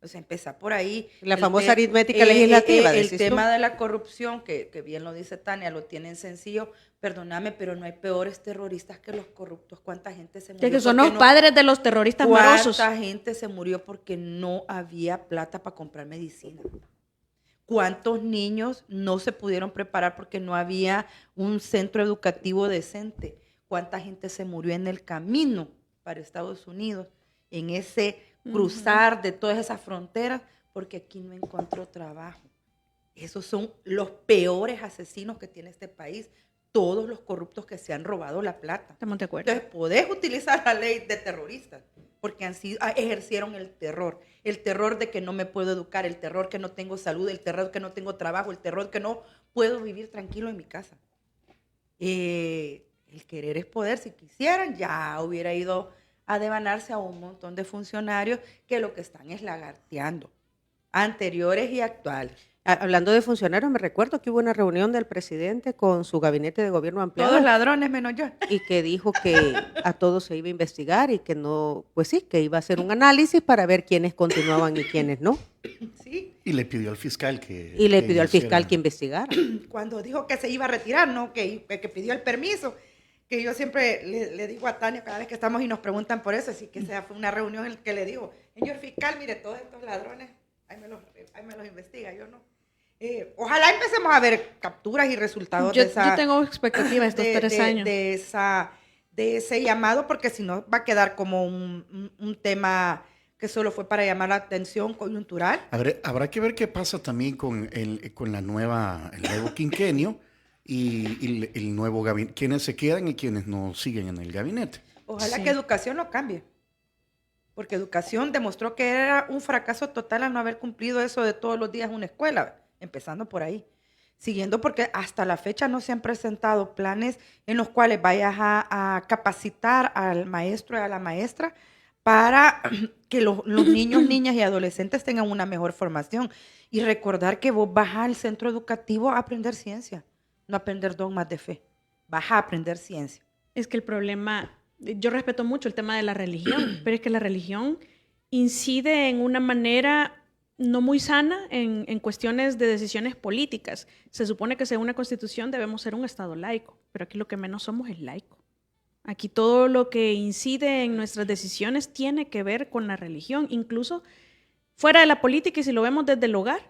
O sea, empezar por ahí. La famosa aritmética legislativa. El decís tema tú. de la corrupción, que bien lo dice Tania, lo tienen sencillo. Perdóname, pero no hay peores terroristas que los corruptos. ¿Cuánta gente se murió? Que son los padres de los terroristas marosos. ¿Cuánta gente se murió porque no había plata para comprar medicina? ¿Cuántos niños no se pudieron preparar porque no había un centro educativo decente? ¿Cuánta gente se murió en el camino para Estados Unidos, en ese cruzar de todas esas fronteras, porque aquí no encontró trabajo? Esos son los peores asesinos que tiene este país, todos los corruptos que se han robado la plata. Estamos de acuerdo. Entonces, podés utilizar la ley de terroristas, porque ejercieron el terror de que no me puedo educar, el terror que no tengo salud, el terror que no tengo trabajo, el terror que no puedo vivir tranquilo en mi casa. El querer es poder. Si quisieran, ya hubiera ido a devanarse a un montón de funcionarios que lo que están es lagarteando, anteriores y actuales. Hablando de funcionarios, me recuerdo que hubo una reunión del presidente con su gabinete de gobierno ampliado. Todos ladrones menos yo. Y que dijo que a todos se iba a investigar y que no, pues sí, que iba a hacer un análisis para ver quiénes continuaban y quiénes no. Sí, Y le pidió al fiscal que... Y le que pidió al fiscal hiciera- que investigara. cuando dijo que se iba a retirar, ¿no? Que pidió el permiso, que yo siempre le digo a Tania cada vez que estamos y nos preguntan por eso, así que esa fue una reunión en la que le digo, señor fiscal, mire, todos estos ladrones, ahí me los investiga, yo no. Ojalá empecemos a ver capturas y resultados Yo de esa... tengo expectativa estos 3 años. De ese llamado, porque si no va a quedar como un tema que solo fue para llamar la atención coyuntural. Habrá que ver qué pasa también con el nuevo quinquenio y el nuevo gabinete, quienes se quedan y quienes no siguen en el gabinete. Ojalá Sí. que educación lo cambie, porque educación demostró que era un fracaso total al no haber cumplido eso de todos los días una escuela, empezando por ahí. Siguiendo, porque hasta la fecha no se han presentado planes en los cuales vayas a capacitar al maestro y a la maestra para que los niños, niñas y adolescentes tengan una mejor formación. Y recordar que vos vas al centro educativo a aprender ciencia, no a aprender dogmas de fe. Vas a aprender ciencia. Es que el problema, yo respeto mucho el tema de la religión, pero es que la religión incide en una manera no muy sana en cuestiones de decisiones políticas. Se supone que según la Constitución debemos ser un Estado laico, pero aquí lo que menos somos es laico. Aquí todo lo que incide en nuestras decisiones tiene que ver con la religión, incluso fuera de la política, y si lo vemos desde el hogar,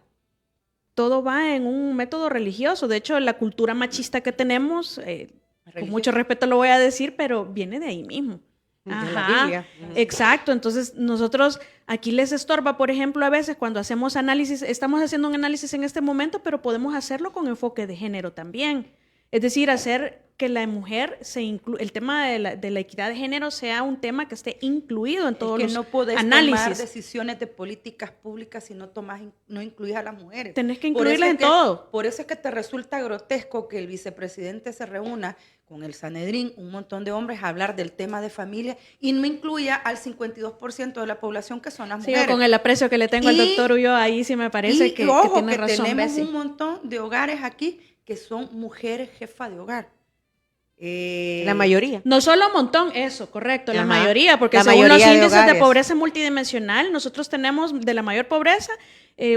todo va en un método religioso. De hecho, la cultura machista que tenemos, con mucho respeto lo voy a decir, pero viene de ahí mismo. De la Ajá, Biblia. exacto. Entonces, nosotros aquí les estorba, por ejemplo, a veces cuando hacemos análisis, estamos haciendo un análisis en este momento, pero podemos hacerlo con enfoque de género también. Es decir, hacer que la mujer el tema de la equidad de género sea un tema que esté incluido en todos Es que los no podés análisis. tomar decisiones de políticas públicas si no incluyes a las mujeres. Tenés que Por eso incluirlas es en que- todo. Por eso es que te resulta grotesco que el vicepresidente se reúna con el Sanedrín, un montón de hombres, a hablar del tema de familia y no incluya al 52% de la población que son las Sigo mujeres. con el aprecio que le tengo al Y- doctor Ulloa, ahí sí me parece que ojo, tiene que razón tenemos Bessie. un montón de hogares aquí que son mujeres jefas de hogar. La mayoría. No solo un montón, eso, correcto, la Ajá. mayoría, porque La según los mayoría de índices de hogares. pobreza multidimensional, nosotros tenemos de la mayor pobreza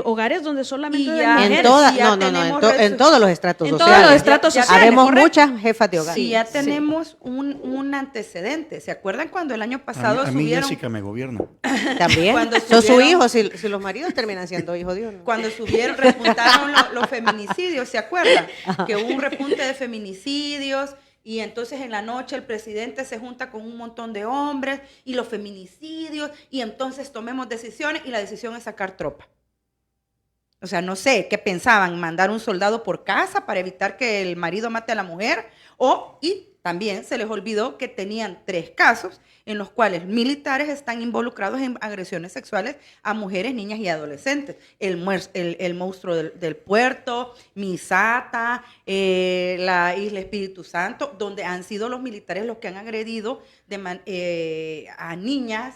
hogares donde solamente Y hay ya- mujeres. En todas, ya en tenemos todos los estratos En sociales. todos los estratos Ya- ya sociales. Habemos correcto. muchas jefas de hogar. Si ya Sí. tenemos un antecedente, ¿se acuerdan cuando el año pasado A mí subieron? Jessica me gobierna. También. Cuando Son sus subieron- hijos, si los maridos terminan siendo hijos de uno. Cuando repuntaron los feminicidios, ¿se acuerdan? Que hubo un repunte de feminicidios y entonces en la noche el presidente se junta con un montón de hombres y los feminicidios y entonces tomemos decisiones y la decisión es sacar tropa. O sea, no sé, ¿qué pensaban? ¿Mandar un soldado por casa para evitar que el marido mate a la mujer? Y también se les olvidó que tenían 3 casos en los cuales militares están involucrados en agresiones sexuales a mujeres, niñas y adolescentes. El monstruo del puerto, Misata, la Isla Espíritu Santo, donde han sido los militares los que han agredido a niñas,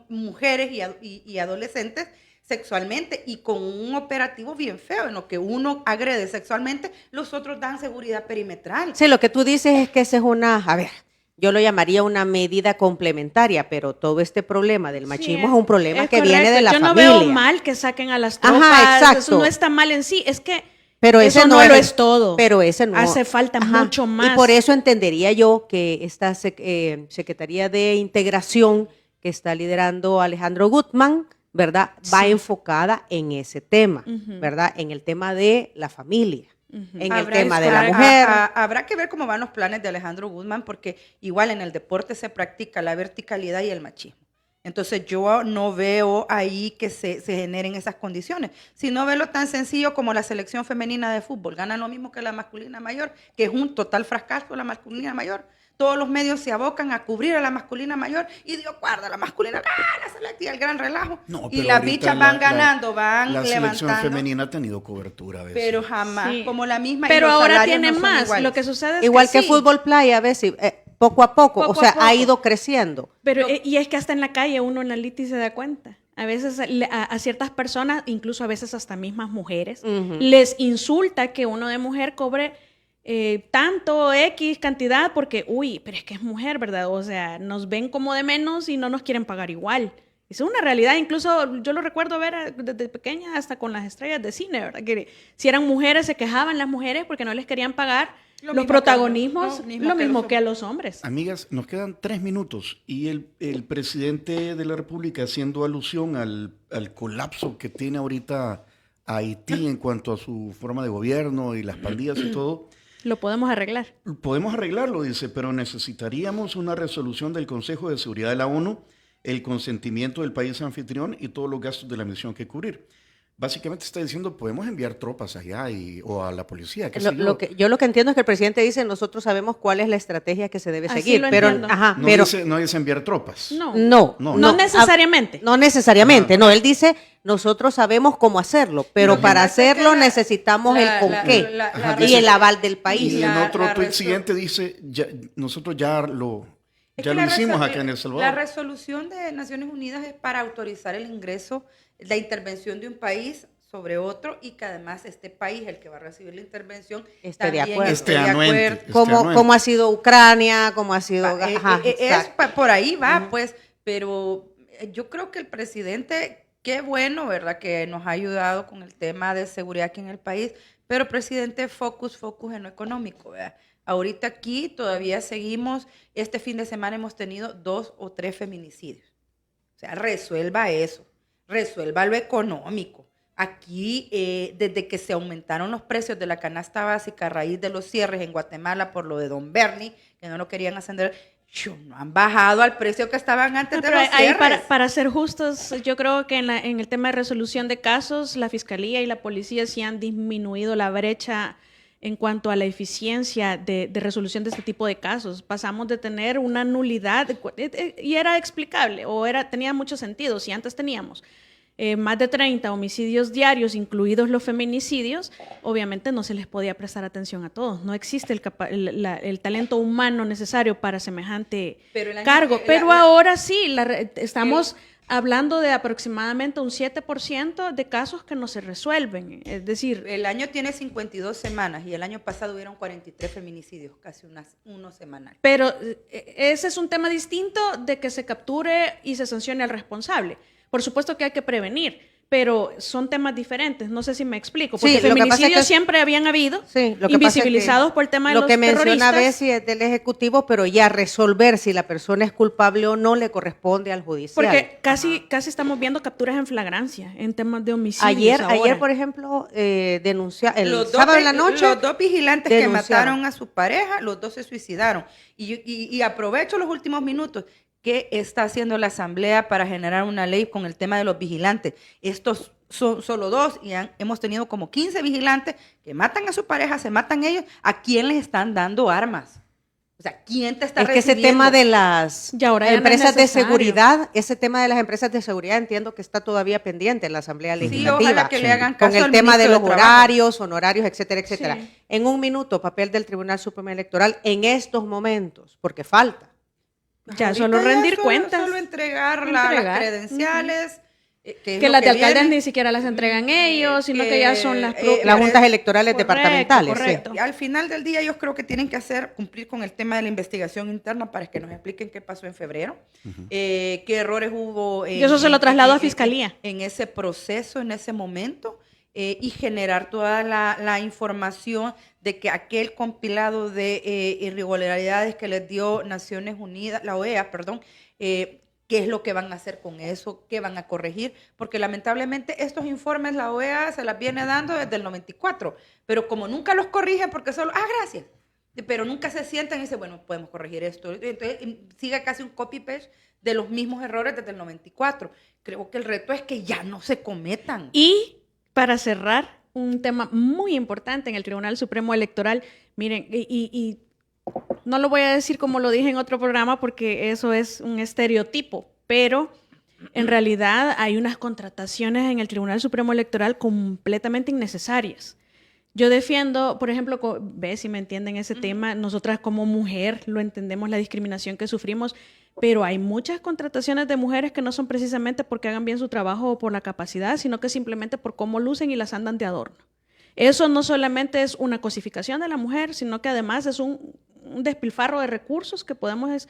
mujeres y adolescentes sexualmente, y con un operativo bien feo en lo que uno agrede sexualmente, los otros dan seguridad perimetral. Sí, lo que tú dices es que esa es una, a ver, yo lo llamaría una medida complementaria, pero todo este problema del machismo es un problema es que correcto. viene de la Yo no familia. veo mal que saquen a las tropas, Ajá, exacto. eso no está mal en sí, es que Pero eso ese no es lo es todo. Pero ese no. Hace falta mucho más. Y por eso entendería yo que esta Secretaría de Integración que está liderando Alejandro Guzmán, ¿verdad? Va Sí. enfocada en ese tema, Ujú. ¿verdad? En el tema de la familia, Ujú. en el Habrá tema de que la esperar, mujer. habrá que ver cómo van los planes de Alejandro Guzmán, porque igual en el deporte se practica la verticalidad y el machismo. Entonces yo no veo ahí que se generen esas condiciones. Si no veo tan sencillo como la selección femenina de fútbol, ganan lo mismo que la masculina mayor, que es un total fracaso la masculina mayor. Todos los medios se abocan a cubrir a la masculina mayor y Dios guarda, la masculina gana, selectiva, el gran relajo. No, Y pero las ahorita bichas van ganando, van la levantando. selección femenina ha tenido cobertura a veces. Pero jamás, Sí. como la misma. y Pero los ahora salarios tiene no son más. iguales. Lo que sucede es Igual que sí. fútbol playa, a veces, poco a poco, Poco o sea, a poco. ha ido creciendo. Pero, y es que hasta en la calle uno analita y se da cuenta. A veces a ciertas personas, incluso a veces hasta mismas mujeres, Ujú. les insulta que uno de mujer cobre tanto X cantidad porque, uy, pero es que es mujer, ¿verdad? O sea, nos ven como de menos y no nos quieren pagar igual. Esa es una realidad. Incluso yo lo recuerdo ver desde pequeña hasta con las estrellas de cine, ¿verdad? Que si eran mujeres se quejaban las mujeres porque no les querían pagar Lo los mismo protagonismos, que lo mismo los que a los hombres. Amigas, nos quedan 3 minutos y el presidente de la República, haciendo alusión al colapso que tiene ahorita Haití en cuanto a su forma de gobierno y las pandillas y todo, Lo podemos arreglar. podemos arreglarlo, dice, pero necesitaríamos una resolución del Consejo de Seguridad de la ONU, el consentimiento del país anfitrión y todos los gastos de la misión que cubrir. Básicamente está diciendo, podemos enviar tropas allá o a la policía. ¿Qué sé yo? Yo lo que entiendo es que el presidente dice, nosotros sabemos cuál es la estrategia que se debe Así seguir, lo pero, entiendo. ajá, No, pero no dice enviar tropas. No. no necesariamente. No necesariamente, no, él dice, nosotros sabemos cómo hacerlo, pero Lo que para pasa es que hacerlo necesitamos el con qué Ajá, y dice- el aval del país. Y en La- otro la tuit resol- siguiente dice, nosotros ya lo Es que hicimos resol- acá en El La Salvador. resolución de Naciones Unidas es para autorizar el ingreso, la intervención de un país sobre otro y que además este país, el que va a recibir la intervención, Esté de también acuerdo. esté de Anuente. acuerdo. Como ha sido Ucrania, como ha sido... ajá, exacto. Por ahí va, pues, pero yo creo que el presidente, qué bueno, ¿verdad? Que nos ha ayudado con el tema de seguridad aquí en el país, pero presidente, focus en lo económico, ¿verdad? Ahorita aquí todavía seguimos, este fin de semana hemos tenido 2 o 3 feminicidios. O sea, resuelva eso, resuelva lo económico. Aquí, desde que se aumentaron los precios de la canasta básica a raíz de los cierres en Guatemala por lo de Don Bernie, que no lo querían ascender, no han bajado al precio que estaban antes de Pero los ahí cierres. para ser justos, yo creo que en el tema de resolución de casos, la fiscalía y la policía sí han disminuido la brecha en cuanto a la eficiencia de resolución de este tipo de casos. Pasamos de tener una nulidad, y era explicable, tenía mucho sentido. Si antes teníamos más de 30 homicidios diarios, incluidos los feminicidios, obviamente no se les podía prestar atención a todos. No existe el talento humano necesario para semejante Pero el año cargo. que- Pero ahora sí, estamos hablando de aproximadamente un 7% de casos que no se resuelven. Es decir, El año tiene 52 semanas y el año pasado hubieron 43 feminicidios, casi uno semanal. pero ese es un tema distinto de que se capture y se sancione al responsable. Por supuesto que hay que prevenir, pero son temas diferentes. No sé si me explico, porque Sí, lo que pasa es feminicidios que- siempre habían habido, Sí, lo que pasa es que invisibilizados por el tema de lo los que menciona terroristas. Bessie es del Ejecutivo, pero ya resolver si la persona es culpable o no le corresponde al judicial. Porque casi estamos viendo capturas en flagrancia en temas de homicidios ahora. Ayer, por ejemplo, denunciaron, el Los sábado en la noche, los dos vigilantes que denunciaron. mataron a su pareja, los dos se suicidaron. Y aprovecho los últimos minutos. ¿Qué está haciendo la Asamblea para generar una ley con el tema de los vigilantes? Estos son solo 2 y hemos tenido como 15 vigilantes que matan a su pareja, se matan ellos. ¿A quién les están dando armas? O sea, ¿quién te está Es que ese recibiendo? tema de las Y ahora ya no es empresas de necesario. seguridad, ese tema de las empresas de seguridad entiendo que está todavía pendiente en la Asamblea Legislativa. ojalá que le hagan caso con el al tema de ministro los de Trabajo. horarios, honorarios, etcétera, etcétera. Sí. En un minuto, papel del Tribunal Supremo Electoral en estos momentos, porque falta. Ya Ahorita solo rendir solo- cuentas. Solo entregar las Entregar. credenciales, Que las de alcaldes ni siquiera las entregan ellos, sino que ya son las juntas electorales departamentales. Correcto. Al final del día, ellos creo que tienen que cumplir con el tema de la investigación interna para que nos expliquen qué pasó en febrero, qué errores hubo. Y eso se lo traslado a Fiscalía. En ese proceso, en ese momento, y generar toda la información de que aquel compilado de irregularidades que les dio Naciones Unidas, la OEA, perdón, qué es lo que van a hacer con eso, qué van a corregir, porque lamentablemente estos informes la OEA se las viene dando desde el 94, pero como nunca los corrigen porque solo, gracias, pero nunca se sientan y dicen, bueno, podemos corregir esto. Entonces sigue casi un copy-paste de los mismos errores desde el 94. Creo que el reto es que ya no se cometan. Y para cerrar, un tema muy importante en el Tribunal Supremo Electoral, miren, y no lo voy a decir como lo dije en otro programa porque eso es un estereotipo, pero en realidad hay unas contrataciones en el Tribunal Supremo Electoral completamente innecesarias. Yo defiendo, por ejemplo, ve si me entienden ese tema, nosotras como mujer lo entendemos, la discriminación que sufrimos, pero hay muchas contrataciones de mujeres que no son precisamente porque hagan bien su trabajo o por la capacidad, sino que simplemente por cómo lucen y las andan de adorno. Eso no solamente es una cosificación de la mujer, sino que además es un despilfarro de recursos que podemos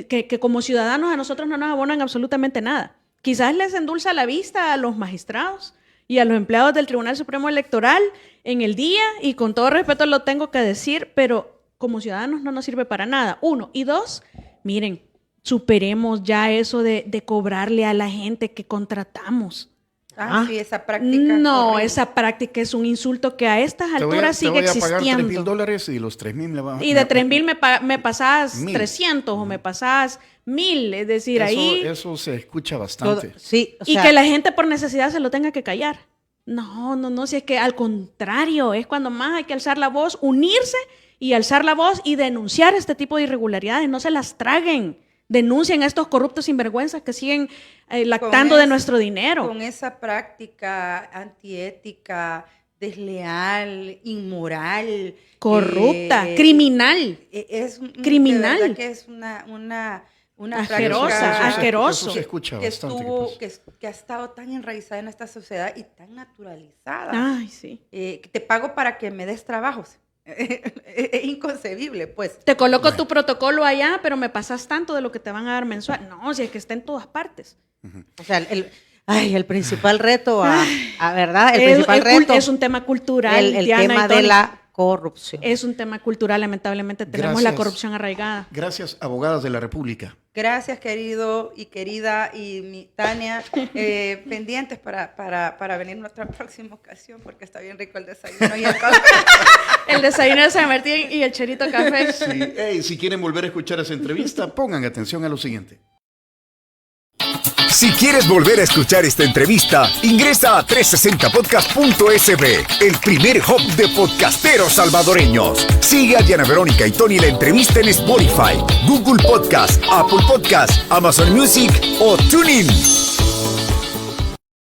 que como ciudadanos a nosotros no nos abonan absolutamente nada. Quizás les endulza la vista a los magistrados y a los empleados del Tribunal Supremo Electoral en el día, y con todo respeto lo tengo que decir, pero como ciudadanos no nos sirve para nada. 1. Y 2, miren, superemos ya eso de cobrarle a la gente que contratamos. Sí, esa práctica. No, horrible. Esa práctica es un insulto que a estas alturas sigue existiendo. Te voy a pagar $3,000 y los 3,000 me van a... Y de 3,000 me pasás 300 o me pasás 1,000, es decir, ahí... Eso se escucha bastante. Sí, y que la gente por necesidad se lo tenga que callar. No, si es que al contrario, es cuando más hay que alzar la voz, unirse y alzar la voz y denunciar este tipo de irregularidades, no se las traguen. Denuncien a estos corruptos sinvergüenzas que siguen lactando de nuestro dinero. Con esa práctica antiética, desleal, inmoral. Corrupta, criminal. Criminal. De verdad que es una asquerosa, asqueroso. Eso se escucha bastante. Que ha estado tan enraizada en esta sociedad y tan naturalizada. Ay, sí. Te pago para que me des trabajos. Es inconcebible, pues. Te coloco tu protocolo allá, pero me pasas tanto de lo que te van a dar mensual. No, si es que está en todas partes. O sea, el principal reto, ¿verdad? El principal reto es un tema cultural. El tema de la corrupción. Es un tema cultural, lamentablemente tenemos la corrupción arraigada. Gracias, abogadas de la República. Gracias, querido y querida y mi Tania, pendientes para venir en otra próxima ocasión, porque está bien rico el desayuno y el café. El desayuno de San Martín y el cherito café. Sí. Si quieren volver a escuchar esa entrevista, pongan atención a lo siguiente. Si quieres volver a escuchar esta entrevista, ingresa a 360podcast.sb, el primer hub de podcasteros salvadoreños. Sigue a Diana Verónica y Tony la entrevista en Spotify, Google Podcast, Apple Podcast, Amazon Music o TuneIn.